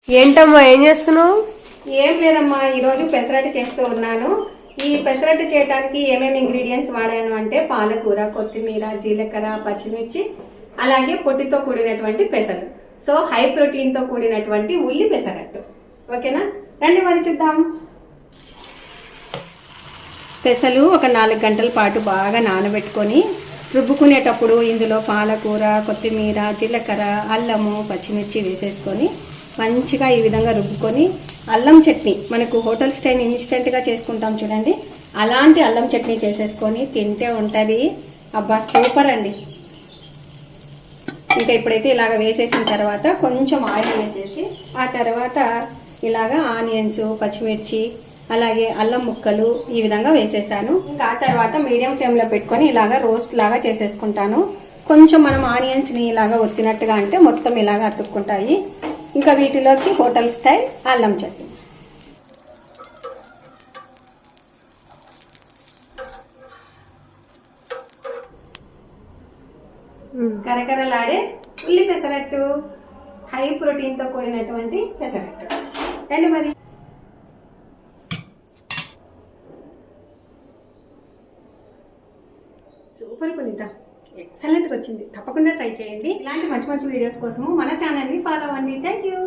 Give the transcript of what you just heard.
ఏంటమ్మా ఏం చేస్తున్నావు? ఏం లేదమ్మా, ఈరోజు పెసరట్టు చేస్తూ ఉన్నాను. ఈ పెసరట్టు చేయడానికి ఏమేమి ఇంగ్రీడియంట్స్ వాడాను అంటే పాలకూర, కొత్తిమీర, జీలకర్ర, పచ్చిమిర్చి, అలాగే పొట్టుతో కూడినటువంటి పెసలు. సో హై ప్రోటీన్తో కూడినటువంటి ఉల్లి పెసరట్టు. ఓకేనా, రండి మరి చూద్దాం. పెసలు ఒక 4 గంటల పాటు బాగా నానబెట్టుకొని రుబ్బుకునేటప్పుడు ఇందులో పాలకూర, కొత్తిమీర, జీలకర్ర, అల్లము, పచ్చిమిర్చి వేసేసుకొని మంచిగా ఈ విధంగా రుబ్బుకొని అల్లం చట్నీ, మనకు హోటల్ స్టైల్ ఇన్స్టెంట్గా చేసుకుంటాం చూడండి, అలాంటి అల్లం చట్నీ చేసేసుకొని తింటే ఉంటుంది. అబ్బా సూపర్ అండి. ఇంకా ఇప్పుడైతే ఇలాగ వేసేసిన తర్వాత కొంచెం ఆయిల్ వేసేసి ఆ తర్వాత ఇలాగ ఆనియన్స్, పచ్చిమిర్చి, అలాగే అల్లం ముక్కలు ఈ విధంగా వేసేసాను. ఇంకా ఆ తర్వాత మీడియం ఫ్లేమ్లో పెట్టుకొని ఇలాగ రోస్ట్ లాగా చేసేసుకుంటాను. కొంచెం మనం ఆనియన్స్ని ఇలాగ ఒత్తినట్టుగా అంటే మొత్తం ఇలాగ అతుక్కుంటాయి. ఇంకా వీటిలోకి హోటల్ స్టైల్ అల్లం చట్నీ. కరకరలాడే ఉల్లి పెసరట్టు, హై ప్రోటీన్తో కూడినటువంటి పెసరట్టు. రండి మరి. సూపర్ పునీత, ఎక్సలెంట్గా వచ్చింది. తప్పకుండా ట్రై చేయండి. ఇలాంటి మంచి మంచి వీడియోస్ కోసము మన ఛానల్ని ఫాలో అవ్వండి. Thank you.